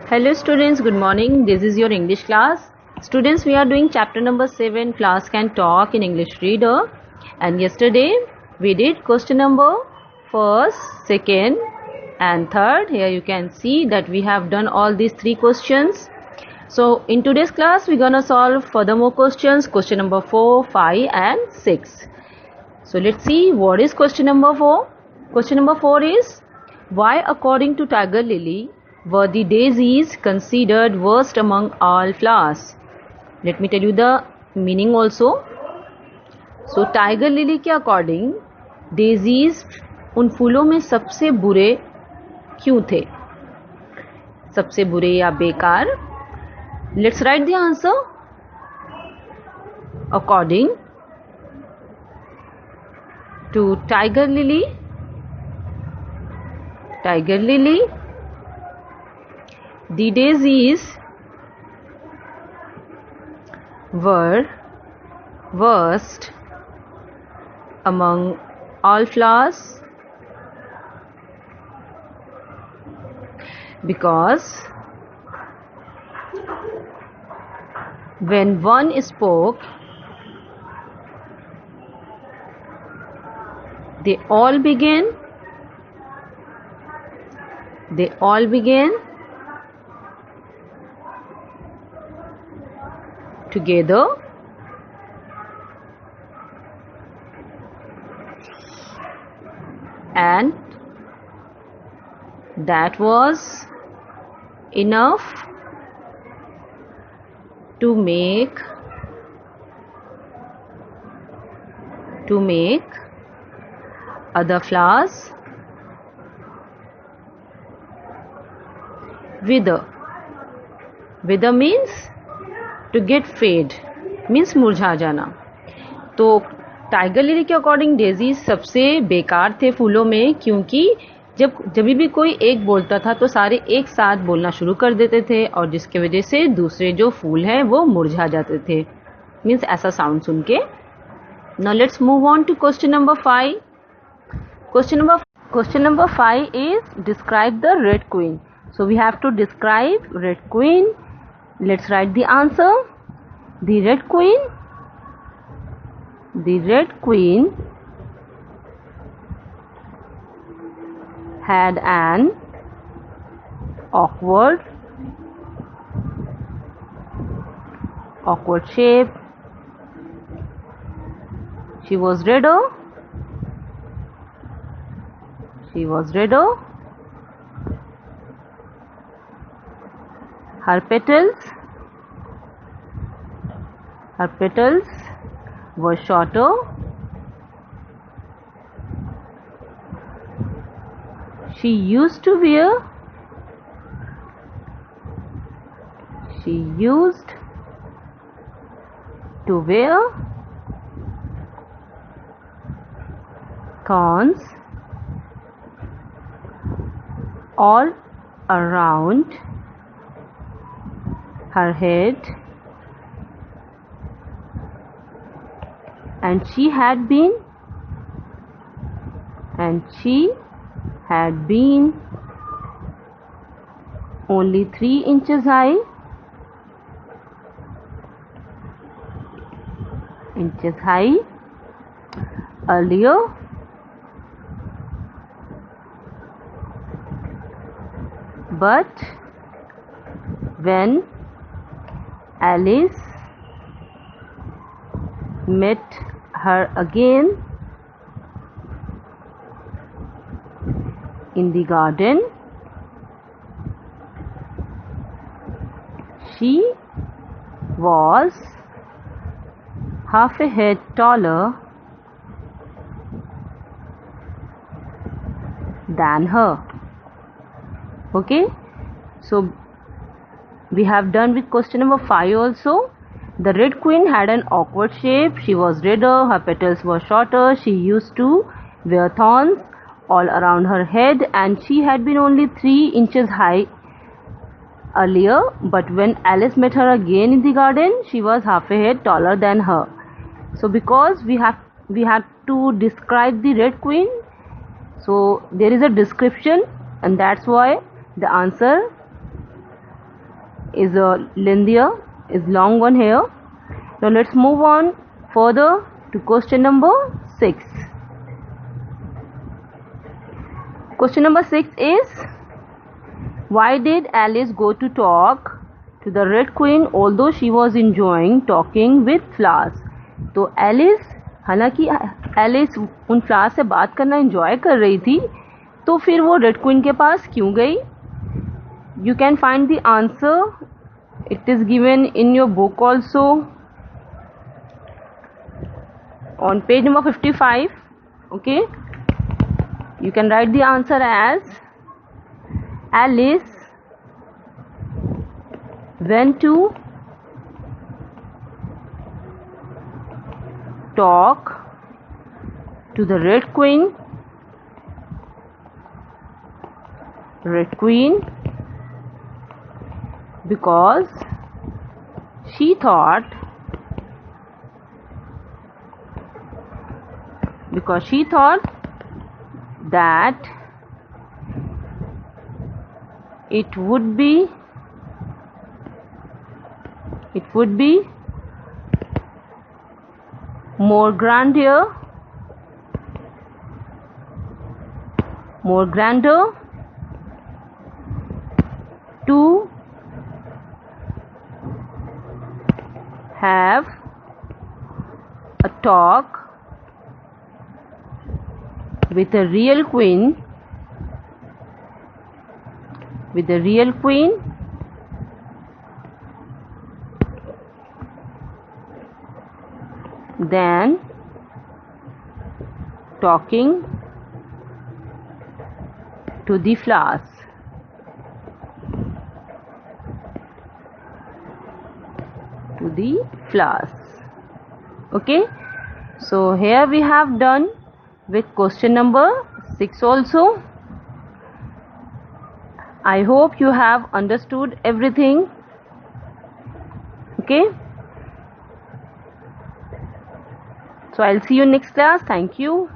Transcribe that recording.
Hello students, good morning. This is your English class. Students, we are doing chapter number 7, Class Can Talk in English Reader. And yesterday we did question number 1st, 2nd and 3rd. Here you can see that we have done all these 3 questions. So in today's class we're gonna solve furthermore questions, question number 4, 5 and 6. So let's see what is question number 4. Question number 4 is, why according to Tiger Lily were the daisies considered worst among all flowers? Let me tell you the meaning also. So Tiger Lily के according daisies उन फूलों में सबसे बुरे क्यों थे? सबसे बुरे या बेकार? Let's write the answer. According to Tiger Lily, the daisies were worst among all flowers because when one spoke, they all began together and that was enough to make other flowers wither. Wither means to get fade, means मुरझा जाना. तो tiger lily के according Daisy सबसे बेकार थे फूलों में, क्योंकि जब भी कोई एक बोलता था तो सारे एक साथ बोलना शुरू कर देते थे और जिसके वजह से दूसरे जो फूल हैं वो मुरझा जाते थे, मीन्स ऐसा साउंड सुन के. Now let's move on to question number 5. Question number 5 is, describe the red queen. So we have to describe red queen. Let's write the answer. The red queen had an awkward shape. She was redder. Her petals were shorter. She used to wear thorns all around her head, and she had been only 3 inches high earlier. But when Alice met her again in the garden, she was half a head taller than her. Okay, so we have done with question number 5 also. The red queen had an awkward shape. She was redder. Her petals were shorter. She used to wear thorns all around her head, and she had been only 3 inches high earlier. But when Alice met her again in the garden, she was half a head taller than her. So because we have to describe the red queen, so there is a description, and that's why the answer is lengthier, is long one here. Now let's move on further to question number 6. Question number 6 is, why did Alice go to talk to the Red Queen although she was enjoying talking with flowers? तो Alice, हालांकि Alice उन flowers से बात करना enjoy कर रही थी, तो फिर वो रेड क्वीन के पास क्यों गई? You can find the answer, it is given in your book also on page number 55. Okay, you can write the answer as, Alice went to talk to the Red Queen because she thought that it would be more grander to have a talk with a real queen than talking to the flowers. Okay, so here we have done with question number 6 also. I hope you have understood everything. Okay, so I'll see you next class. Thank you.